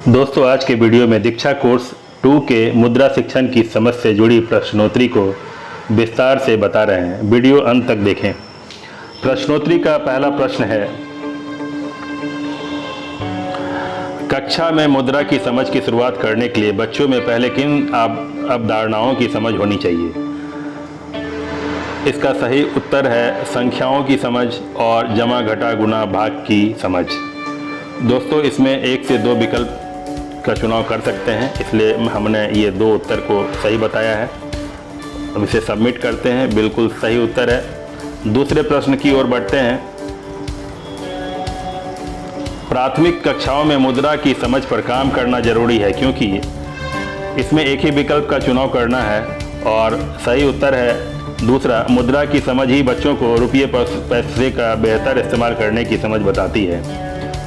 दोस्तों, आज के वीडियो में दीक्षा कोर्स 2 के मुद्रा शिक्षण की समझ से जुड़ी प्रश्नोत्तरी को विस्तार से बता रहे हैं। वीडियो अंत तक देखें। प्रश्नोत्तरी का पहला प्रश्न है, कक्षा में मुद्रा की समझ की शुरुआत करने के लिए बच्चों में पहले किन अवधारणाओं की समझ होनी चाहिए? इसका सही उत्तर है संख्याओं की समझ और जमा घटा गुना भाग की समझ। दोस्तों, इसमें 1 से 2 विकल्प का चुनाव कर सकते हैं, इसलिए हमने ये 2 उत्तर को सही बताया है। अब इसे सबमिट करते हैं। बिल्कुल सही उत्तर है। दूसरे प्रश्न की ओर बढ़ते हैं। प्राथमिक कक्षाओं में मुद्रा की समझ पर काम करना जरूरी है क्योंकि इसमें एक ही विकल्प का चुनाव करना है और सही उत्तर है दूसरा, मुद्रा की समझ ही बच्चों को रुपये पैसे का बेहतर इस्तेमाल करने की समझ बताती है।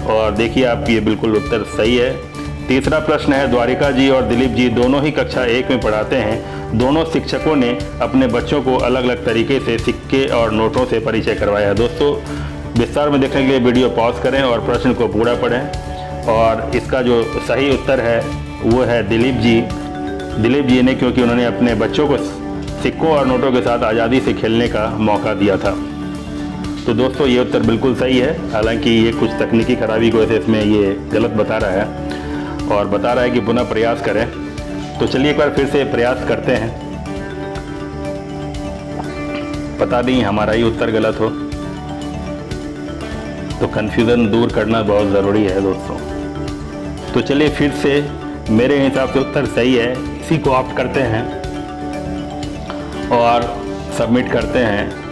और देखिए, आप ये बिल्कुल उत्तर सही है। तीसरा प्रश्न है, द्वारिका जी और दिलीप जी दोनों ही कक्षा 1 में पढ़ाते हैं। दोनों शिक्षकों ने अपने बच्चों को अलग अलग तरीके से सिक्के और नोटों से परिचय करवाया है। दोस्तों, विस्तार में देखने के लिए वीडियो पॉज करें और प्रश्न को पूरा पढ़ें। और इसका जो सही उत्तर है वो है दिलीप जी ने, क्योंकि उन्होंने अपने बच्चों को सिक्कों और नोटों के साथ आज़ादी से खेलने का मौका दिया था। तो दोस्तों, ये उत्तर बिल्कुल सही है। हालांकि ये कुछ तकनीकी खराबी की वजह से इसमें ये गलत बता रहा है और बता रहा है कि पुनः प्रयास करें। तो चलिए एक बार फिर से प्रयास करते हैं। पता नहीं हमारा ही उत्तर गलत हो, तो कन्फ्यूज़न दूर करना बहुत ज़रूरी है दोस्तों। तो चलिए फिर से, मेरे हिसाब से उत्तर सही है, इसी को ऑप्ट करते हैं और सबमिट करते हैं।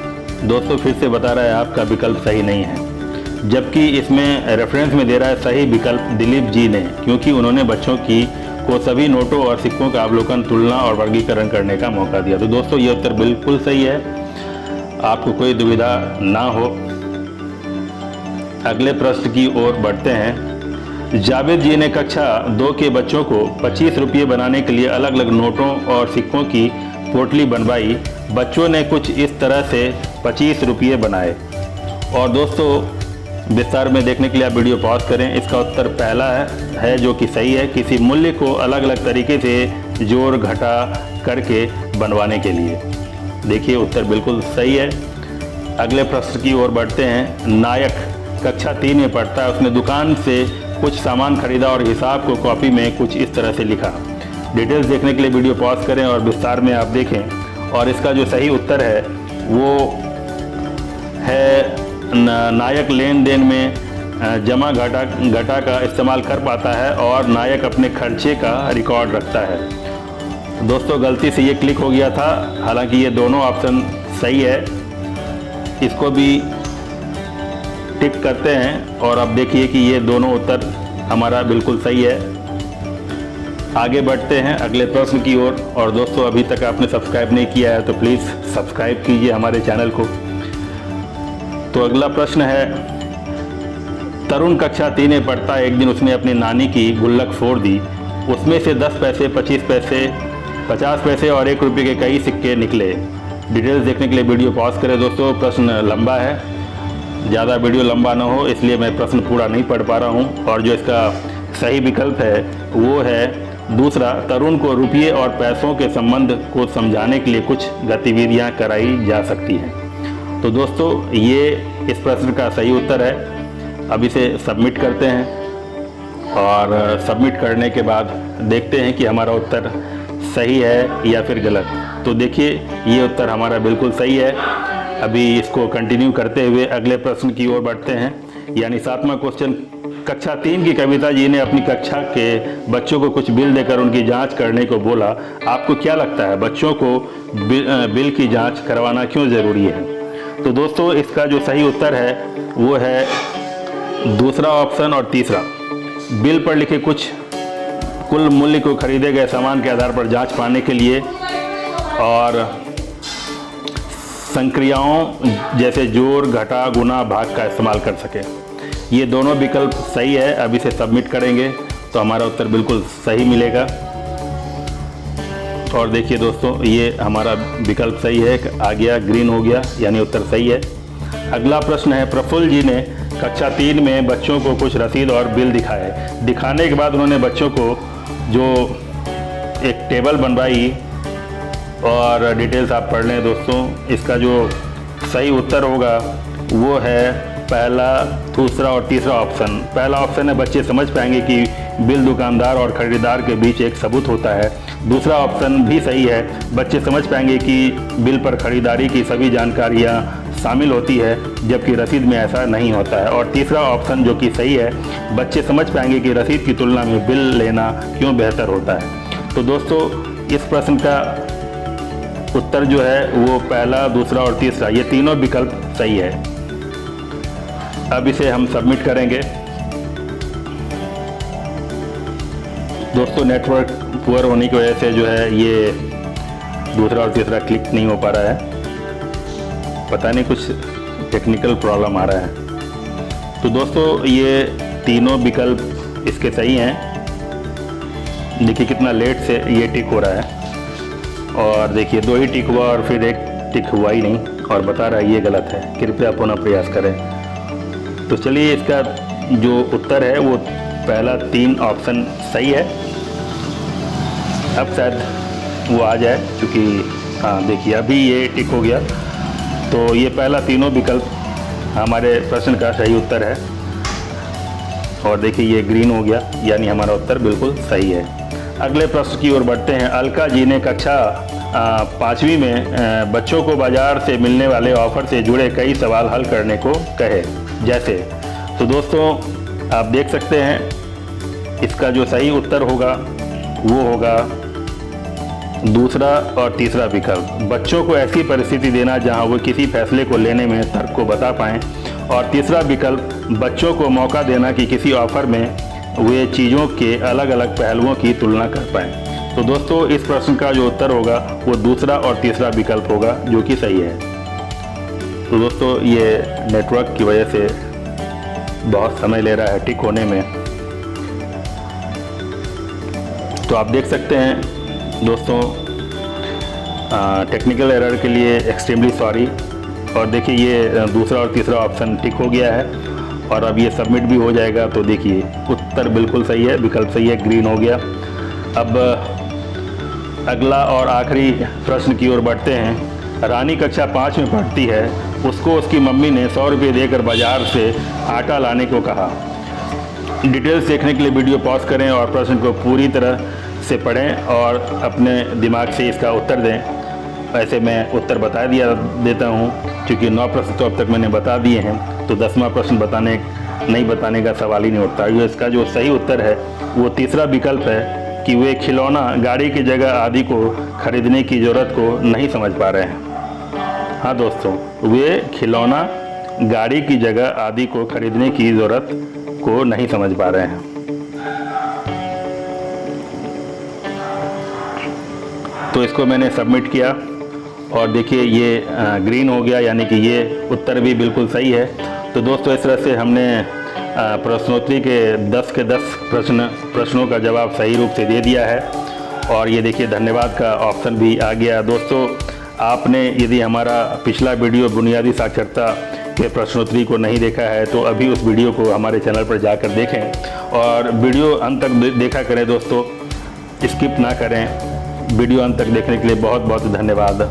दोस्तों, फिर से बता रहा है आपका विकल्प सही नहीं है, जबकि इसमें रेफरेंस में दे रहा है सही विकल्प दिलीप जी ने, क्योंकि उन्होंने बच्चों को सभी नोटों और सिक्कों का अवलोकन, तुलना और वर्गीकरण करने का मौका दिया। तो दोस्तों, ये उत्तर बिल्कुल सही है, आपको कोई दुविधा ना हो। अगले प्रश्न की ओर बढ़ते हैं। जावेद जी ने कक्षा 2 के बच्चों को 25 रुपये बनाने के लिए अलग अलग नोटों और सिक्कों की पोटली बनवाई। बच्चों ने कुछ इस तरह से 25 रुपये बनाए। और दोस्तों, विस्तार में देखने के लिए आप वीडियो पॉज करें। इसका उत्तर पहला है जो कि सही है, किसी मूल्य को अलग अलग तरीके से जोड़ घटा करके बनवाने के लिए। देखिए, उत्तर बिल्कुल सही है। अगले प्रश्न की ओर बढ़ते हैं। नायक कक्षा 3 में पढ़ता है। उसने दुकान से कुछ सामान खरीदा और हिसाब को कॉपी में कुछ इस तरह से लिखा। डिटेल्स देखने के लिए वीडियो पॉज करें और विस्तार में आप देखें। और इसका जो सही उत्तर है वो है नायक लेन देन में जमा घटा का इस्तेमाल कर पाता है और नायक अपने खर्चे का रिकॉर्ड रखता है। दोस्तों, गलती से ये क्लिक हो गया था, हालांकि ये दोनों ऑप्शन सही है। इसको भी टिक करते हैं और अब देखिए कि ये दोनों उत्तर हमारा बिल्कुल सही है। आगे बढ़ते हैं अगले प्रश्न की ओर। और दोस्तों, अभी तक आपने सब्सक्राइब नहीं किया है तो प्लीज़ सब्सक्राइब कीजिए हमारे चैनल को। तो अगला प्रश्न है, तरुण कक्षा 3 में पढ़ता है। एक दिन उसने अपनी नानी की गुल्लक फोड़ दी। उसमें से 10 पैसे, 25 पैसे, 50 पैसे और 1 रुपये के कई सिक्के निकले। डिटेल्स देखने के लिए वीडियो पॉज करें। दोस्तों, प्रश्न लंबा है, ज़्यादा वीडियो लंबा ना हो इसलिए मैं प्रश्न पूरा नहीं पढ़ पा रहा हूँ। और जो इसका सही विकल्प है वो है दूसरा, तरुण को रुपये और पैसों के संबंध को समझाने के लिए कुछ गतिविधियाँ कराई जा सकती हैं। तो दोस्तों, ये इस प्रश्न का सही उत्तर है। अब इसे सबमिट करते हैं और सबमिट करने के बाद देखते हैं कि हमारा उत्तर सही है या फिर गलत। तो देखिए, ये उत्तर हमारा बिल्कुल सही है। अभी इसको कंटिन्यू करते हुए अगले प्रश्न की ओर बढ़ते हैं, यानी 7वां क्वेश्चन। कक्षा 3 की कविता जी ने अपनी कक्षा के बच्चों को कुछ बिल देकर उनकी जांच करने को बोला। आपको क्या लगता है, बच्चों को बिल की जांच करवाना क्यों ज़रूरी है? तो दोस्तों, इसका जो सही उत्तर है वो है दूसरा ऑप्शन और तीसरा। बिल पर लिखे कुल मूल्य को खरीदे गए सामान के आधार पर जांच पाने के लिए और संक्रियाओं जैसे जोड़ घटा गुना भाग का इस्तेमाल कर सके। ये दोनों विकल्प सही है। अब इसे सबमिट करेंगे तो हमारा उत्तर बिल्कुल सही मिलेगा। और देखिए दोस्तों, ये हमारा विकल्प सही है, आ गया, ग्रीन हो गया, यानी उत्तर सही है। अगला प्रश्न है, प्रफुल्ल जी ने कक्षा 3 में बच्चों को कुछ रसीद और बिल दिखाने के बाद उन्होंने बच्चों को जो एक टेबल बनवाई और डिटेल्स आप पढ़ लें दोस्तों। इसका जो सही उत्तर होगा वो है पहला, दूसरा और तीसरा ऑप्शन। पहला ऑप्शन है बच्चे समझ पाएंगे कि बिल दुकानदार और खरीदार के बीच एक सबूत होता है। दूसरा ऑप्शन भी सही है, बच्चे समझ पाएंगे कि बिल पर खरीदारी की सभी जानकारियाँ शामिल होती है जबकि रसीद में ऐसा नहीं होता है। और तीसरा ऑप्शन जो कि सही है, बच्चे समझ पाएंगे कि रसीद की तुलना में बिल लेना क्यों बेहतर होता है। तो दोस्तों इस प्रश्न का उत्तर जो है वो पहला, दूसरा और तीसरा, ये तीनों विकल्प सही है। अब इसे हम सबमिट करेंगे। दोस्तों नेटवर्क पुअर होने की वजह से जो है ये दूसरा और तीसरा क्लिक नहीं हो पा रहा है, पता नहीं कुछ टेक्निकल प्रॉब्लम आ रहा है। तो दोस्तों ये तीनों विकल्प इसके सही हैं। देखिए कितना लेट से ये टिक हो रहा है, और देखिए 2 ही टिक हुआ और फिर एक टिक हुआ ही नहीं और बता रहा है ये गलत है, कृपया पुनः प्रयास करें। तो चलिए इसका जो उत्तर है वो पहला 3 ऑप्शन सही है। अब शायद वो आ जाए, क्योंकि हाँ देखिए अभी ये टिक हो गया। तो ये पहला तीनों विकल्प हमारे प्रश्न का सही उत्तर है, और देखिए ये ग्रीन हो गया, यानी हमारा उत्तर बिल्कुल सही है। अगले प्रश्न की ओर बढ़ते हैं। अलका जी ने कक्षा 5वीं में बच्चों को बाजार से मिलने वाले ऑफर से जुड़े कई सवाल हल करने को कहे, जैसे। तो दोस्तों आप देख सकते हैं इसका जो सही उत्तर होगा वो होगा दूसरा और तीसरा विकल्प। बच्चों को ऐसी परिस्थिति देना जहां वो किसी फैसले को लेने में तर्क को बता पाएं, और तीसरा विकल्प बच्चों को मौका देना कि किसी ऑफर में वे चीज़ों के अलग अलग पहलुओं की तुलना कर पाएं। तो दोस्तों इस प्रश्न का जो उत्तर होगा वो दूसरा और तीसरा विकल्प होगा, जो कि सही है। तो दोस्तों ये नेटवर्क की वजह से बहुत समय ले रहा है टिक होने में। तो आप देख सकते हैं दोस्तों टेक्निकल एरर के लिए एक्सट्रीमली सॉरी। और देखिए ये दूसरा और तीसरा ऑप्शन टिक हो गया है और अब ये सबमिट भी हो जाएगा। तो देखिए उत्तर बिल्कुल सही है, विकल्प सही है, ग्रीन हो गया। अब अगला और आखिरी प्रश्न की ओर बढ़ते हैं। रानी कक्षा 5 में पढ़ती है, उसको उसकी मम्मी ने 100 रुपये देकर बाजार से आटा लाने को कहा। डिटेल्स देखने के लिए वीडियो पॉज करें और प्रश्न को पूरी तरह से पढ़ें और अपने दिमाग से इसका उत्तर दें। ऐसे मैं उत्तर बता देता हूं, क्योंकि 9 प्रश्न तो अब तक मैंने बता दिए हैं, तो 10वां प्रश्न नहीं बताने का सवाल ही नहीं उठता। इसका जो सही उत्तर है वो तीसरा विकल्प है कि वे खिलौना, गाड़ी की जगह आदि को खरीदने की ज़रूरत को नहीं समझ पा रहे हैं। हाँ दोस्तों, वे खिलौना, गाड़ी की जगह आदि को खरीदने की ज़रूरत को नहीं समझ पा रहे हैं। तो इसको मैंने सबमिट किया और देखिए ये ग्रीन हो गया, यानी कि ये उत्तर भी बिल्कुल सही है। तो दोस्तों इस तरह से हमने प्रश्नोत्तरी के 10 के 10 प्रश्नों का जवाब सही रूप से दे दिया है, और ये देखिए धन्यवाद का ऑप्शन भी आ गया। दोस्तों आपने यदि हमारा पिछला वीडियो बुनियादी साक्षरता के प्रश्नोत्तरी को नहीं देखा है तो अभी उस वीडियो को हमारे चैनल पर जाकर देखें और वीडियो अंत तक देखा करें दोस्तों, स्किप ना करें। वीडियो अंत तक देखने के लिए बहुत बहुत धन्यवाद।